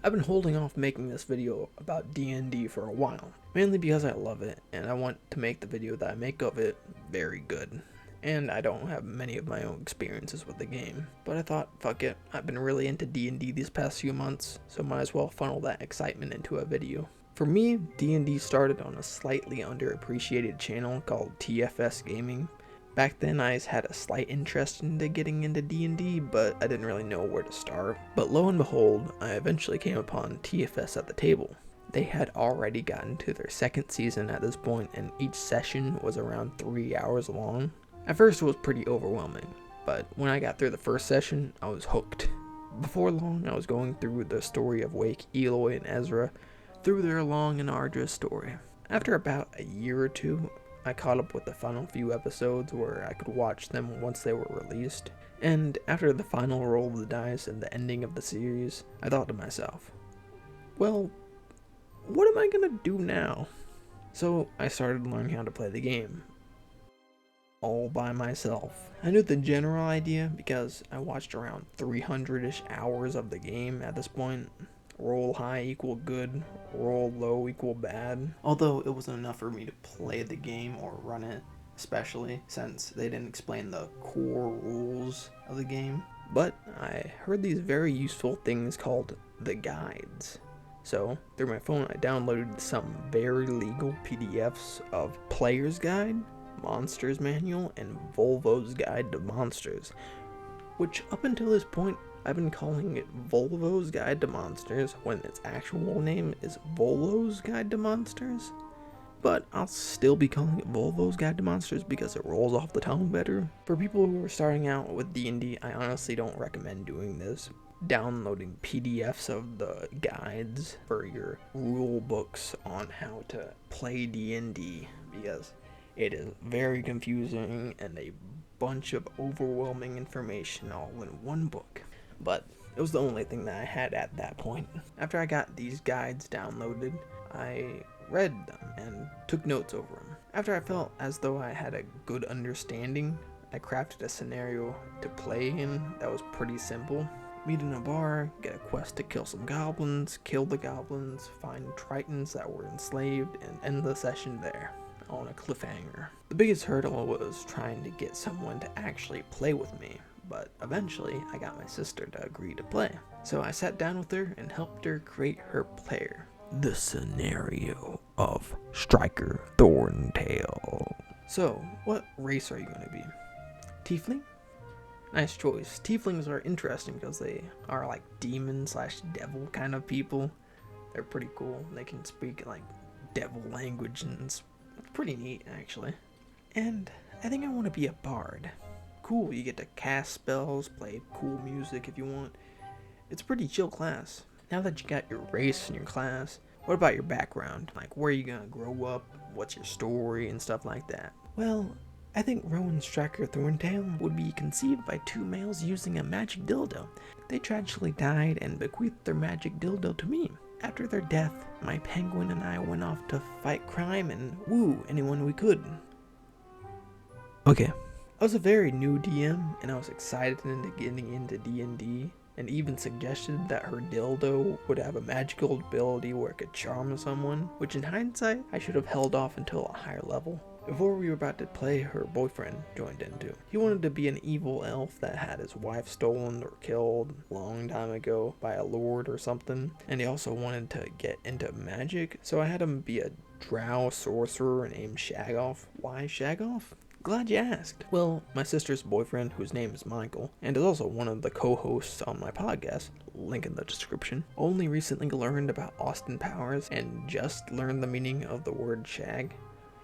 I've been holding off making this video about D&D for a while, mainly because I love it and I want to make the video that I make of it very good. And I don't have many of my own experiences with the game, but I thought, fuck it, I've been really into D&D these past few months, so might as well funnel that excitement into a video. For me, D&D started on a slightly underappreciated channel called TFS Gaming. Back then I had a slight interest into getting into D&D, but I didn't really know where to start. But lo and behold, I eventually came upon TFS at the table. They had already gotten to their second season at this point, and each session was around 3 hours long. At first it was pretty overwhelming, but when I got through the first session, I was hooked. Before long, I was going through the story of Wake, Eloy, and Ezra through their long and arduous story. After about a year or two, I caught up with the final few episodes where I could watch them once they were released, and after the final roll of the dice and the ending of the series, I thought to myself, well, what am I gonna do now? So I started learning how to play the game, all by myself. I knew the general idea because I watched around 300-ish hours of the game at this point. Roll high equal good, roll low equal bad. Although it wasn't enough for me to play the game or run it, especially since they didn't explain the core rules of the game. But I heard these very useful things called the guides. So, through my phone I downloaded some very legal PDFs of Player's Guide, Monster's Manual, and Volvo's Guide to Monsters, which up until this point I've been calling it Volvo's Guide to Monsters when its actual name is Volo's Guide to Monsters. But I'll still be calling it Volvo's Guide to Monsters because it rolls off the tongue better. For people who are starting out with D&D, I honestly don't recommend doing this. Downloading PDFs of the guides for your rule books on how to play D&D, because it is very confusing and a bunch of overwhelming information all in one book. But it was the only thing that I had at that point. After I got these guides downloaded, I read them and took notes over them. After I felt as though I had a good understanding, I crafted a scenario to play in that was pretty simple. Meet in a bar, get a quest to kill some goblins, kill the goblins, find tritons that were enslaved, and end the session there, on a cliffhanger. The biggest hurdle was trying to get someone to actually play with me, but eventually I got my sister to agree to play. So I sat down with her and helped her create her player. The scenario of Striker Thorntail. So, what race are you going to be? Tiefling? Nice choice. Tieflings are interesting because they are like demon/devil kind of people. They're pretty cool. They can speak like devil language and it's pretty neat actually. And I think I want to be a bard. Cool, you get to cast spells, play cool music if you want. It's a pretty chill class. Now that you got your race and your class, what about your background? Like, where are you gonna grow up? What's your story and stuff like that? Well, I think Rowan Striker Thorntail would be conceived by two males using a magic dildo. They tragically died and bequeathed their magic dildo to me. After their death, my penguin and I went off to fight crime and woo anyone we could. Okay, I was a very new DM and I was excited into getting into D&D and even suggested that her dildo would have a magical ability where it could charm someone, which in hindsight, I should have held off until a higher level. Before we were about to play, her boyfriend joined in too. He wanted to be an evil elf that had his wife stolen or killed a long time ago by a lord or something, and he also wanted to get into magic, so I had him be a drow sorcerer named Shagoff. Why Shagoff? Glad you asked. Well, my sister's boyfriend, whose name is Michael, and is also one of the co-hosts on my podcast, link in the description, only recently learned about Austin Powers and just learned the meaning of the word shag.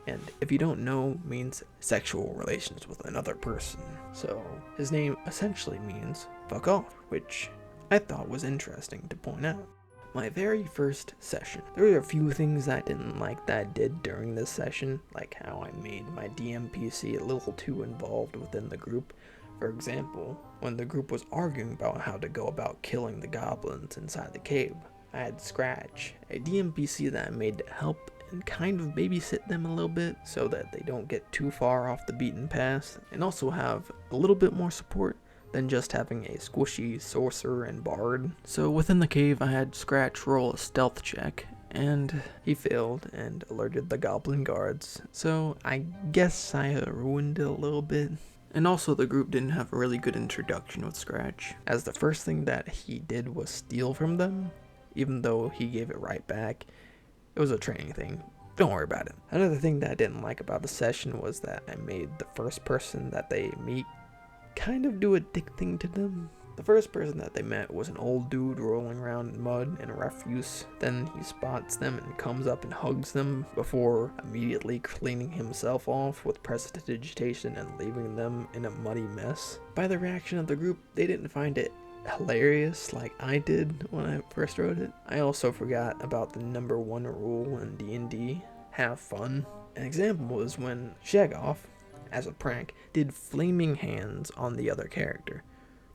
And if you don't know, means sexual relations with another person. So his name essentially means fuck off, which I thought was interesting to point out. My very first session. There were a few things that I didn't like that I did during this session, like how I made my DMPC a little too involved within the group. For example, when the group was arguing about how to go about killing the goblins inside the cave, I had Scratch, a DMPC that I made to help and kind of babysit them a little bit so that they don't get too far off the beaten path, and also have a little bit more support than just having a squishy sorcerer and bard. So within the cave, I had Scratch roll a stealth check, and he failed and alerted the goblin guards. So I guess I ruined it a little bit. And also the group didn't have a really good introduction with Scratch, as the first thing that he did was steal from them, even though he gave it right back. It was a training thing. Don't worry about it. Another thing that I didn't like about the session was that I made the first person that they meet kind of do a dick thing to them. The first person that they met was an old dude rolling around in mud and refuse. Then he spots them and comes up and hugs them before immediately cleaning himself off with prestidigitation and leaving them in a muddy mess. By the reaction of the group, they didn't find it hilarious like I did when I first wrote it. I also forgot about the number one rule in D&D, have fun. An example was when Shagoff, as a prank, did flaming hands on the other character,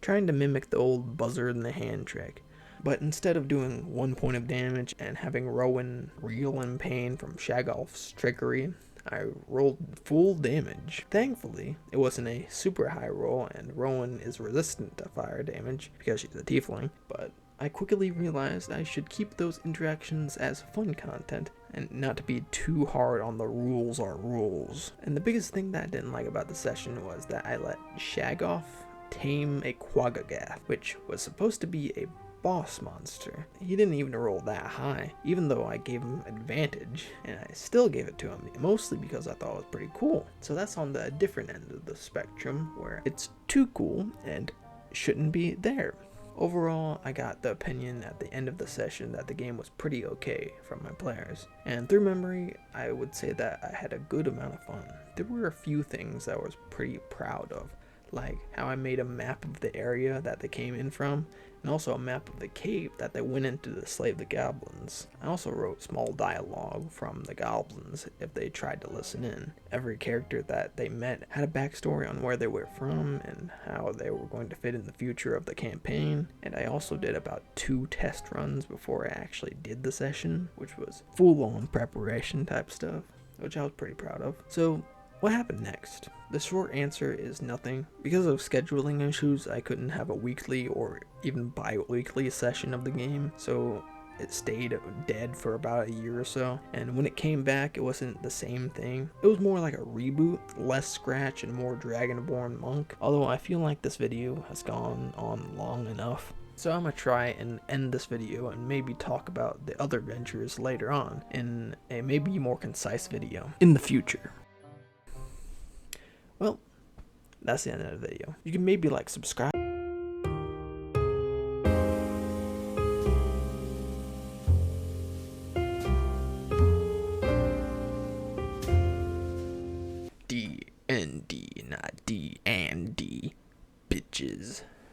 trying to mimic the old buzzard in the hand trick. But instead of doing 1 point of damage and having Rowan reel in pain from Shagoff's trickery, I rolled full damage. Thankfully, it wasn't a super high roll, and Rowan is resistant to fire damage because she's a tiefling, but I quickly realized I should keep those interactions as fun content and not to be too hard on the rules are rules. And the biggest thing that I didn't like about the session was that I let Shagoff tame a Quagagath, which was supposed to be a boss monster. He didn't even roll that high, even though I gave him advantage, and I still gave it to him, mostly because I thought it was pretty cool. So that's on the different end of the spectrum, where it's too cool and shouldn't be there. Overall, I got the opinion at the end of the session that the game was pretty okay from my players, and through memory, I would say that I had a good amount of fun. There were a few things that I was pretty proud of, like how I made a map of the area that they came in from, and also a map of the cave that they went into to slay the goblins. I also wrote small dialogue from the goblins if they tried to listen in. Every character that they met had a backstory on where they were from and how they were going to fit in the future of the campaign, and I also did about 2 test runs before I actually did the session, which was full-on preparation type stuff, which I was pretty proud of. So what happened next? The short answer is nothing. Because of scheduling issues, I couldn't have a weekly or even bi-weekly session of the game, so it stayed dead for about a year or so, and when it came back, it wasn't the same thing. It was more like a reboot, less Scratch and more Dragonborn Monk, although I feel like this video has gone on long enough. So I'm gonna try and end this video and maybe talk about the other ventures later on in a maybe more concise video in the future. Well, that's the end of the video. You can maybe like subscribe. D&D, not D&D, bitches.